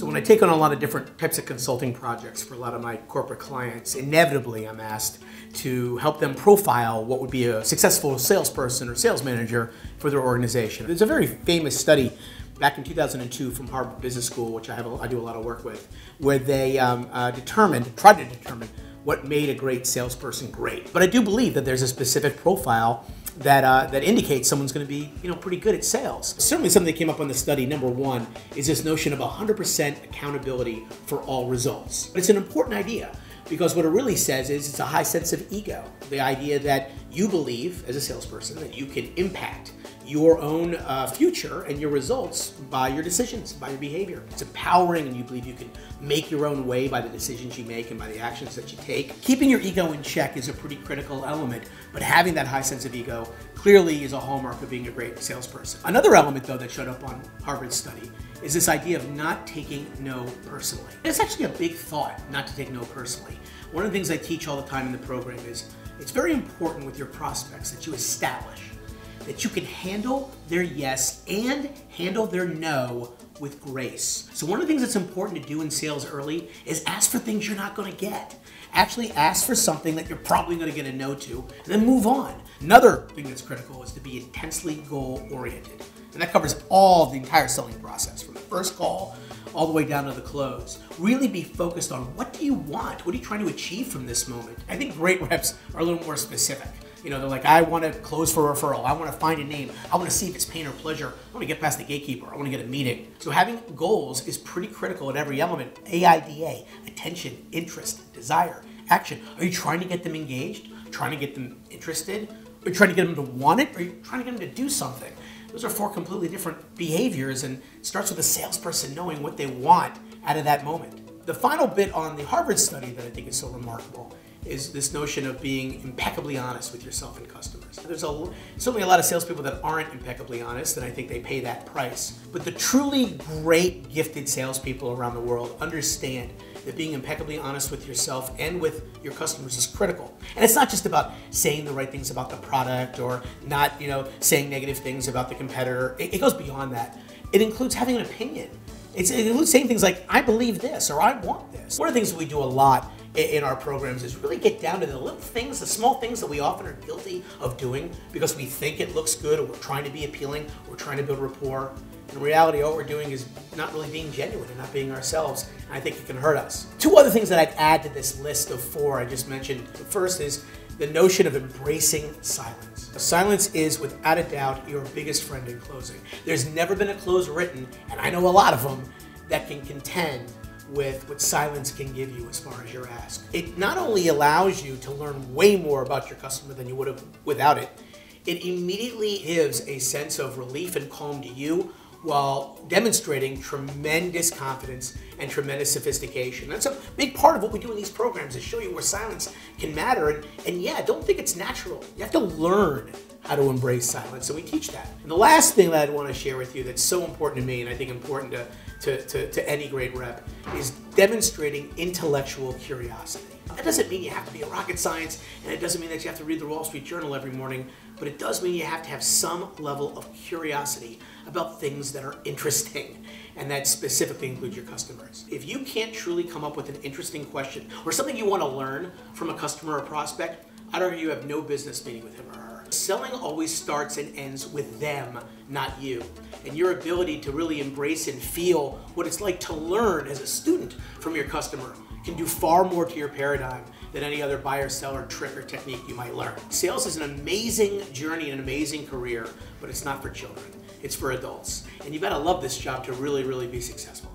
So when I take on a lot of different types of consulting projects for a lot of my corporate clients, inevitably I'm asked to help them profile what would be a successful salesperson or sales manager for their organization. There's a very famous study back in 2002 from Harvard Business School, which I do a lot of work with, where they tried to determine what made a great salesperson great. But I do believe that there's a specific profile that indicates someone's going to be, pretty good at sales. Certainly something that came up on the study, number one, is this notion of 100% accountability for all results. But it's an important idea because what it really says is it's a high sense of ego. The idea that you believe, as a salesperson, that you can impact your own future and your results by your decisions, by your behavior. It's empowering, and you believe you can make your own way by the decisions you make and by the actions that you take. Keeping your ego in check is a pretty critical element, but having that high sense of ego clearly is a hallmark of being a great salesperson. Another element, though, that showed up on Harvard's study is this idea of not taking no personally. It's actually a big thought, not to take no personally. One of the things I teach all the time in the program is it's very important with your prospects that you establish that you can handle their yes and handle their no with grace. So one of the things that's important to do in sales early is ask for things you're not going to get. Actually ask for something that you're probably going to get a no to, and then move on. Another thing that's critical is to be intensely goal-oriented. And that covers the entire selling process, from the first call all the way down to the close. Really be focused on what do you want? What are you trying to achieve from this moment? I think great reps are a little more specific. They're like, I want to close for a referral. I want to find a name. I want to see if it's pain or pleasure. I want to get past the gatekeeper. I want to get a meeting. So having goals is pretty critical at every element. AIDA, attention, interest, desire, action. Are you trying to get them engaged? Trying to get them interested? Are you trying to get them to want it? Or are you trying to get them to do something? Those are four completely different behaviors, and it starts with a salesperson knowing what they want out of that moment. The final bit on the Harvard study that I think is so remarkable is this notion of being impeccably honest with yourself and customers. There's certainly a lot of salespeople that aren't impeccably honest, and I think they pay that price. But the truly great, gifted salespeople around the world understand that being impeccably honest with yourself and with your customers is critical. And it's not just about saying the right things about the product or not, saying negative things about the competitor. It goes beyond that. It includes having an opinion. It includes saying things like, I believe this, or I want this. One of the things that we do a lot in our programs is really get down to the little things, the small things that we often are guilty of doing because we think it looks good, or we're trying to be appealing, we're trying to build rapport. In reality, all we're doing is not really being genuine and not being ourselves, and I think it can hurt us. Two other things that I'd add to this list of four I just mentioned. The first is the notion of embracing silence. Silence is, without a doubt, your biggest friend in closing. There's never been a close written, and I know a lot of them, that can contend with what silence can give you as far as your ask. It not only allows you to learn way more about your customer than you would have without it, it immediately gives a sense of relief and calm to you while demonstrating tremendous confidence and tremendous sophistication. That's a big part of what we do in these programs, is show you where silence can matter. And yeah, don't think it's natural. You have to learn how to embrace silence, so we teach that. And the last thing that I'd want to share with you that's so important to me, and I think important to any great rep, is demonstrating intellectual curiosity. That doesn't mean you have to be a rocket science, and it doesn't mean that you have to read the Wall Street Journal every morning, but it does mean you have to have some level of curiosity about things that are interesting, and that specifically includes your customers. If you can't truly come up with an interesting question or something you want to learn from a customer or prospect, I'd argue you have no business meeting with him or her. Selling always starts and ends with them, not you. And your ability to really embrace and feel what it's like to learn as a student from your customer can do far more to your paradigm than any other buyer, seller, trick, or technique you might learn. Sales is an amazing journey, an amazing career, but it's not for children. It's for adults. And you've got to love this job to really, really be successful.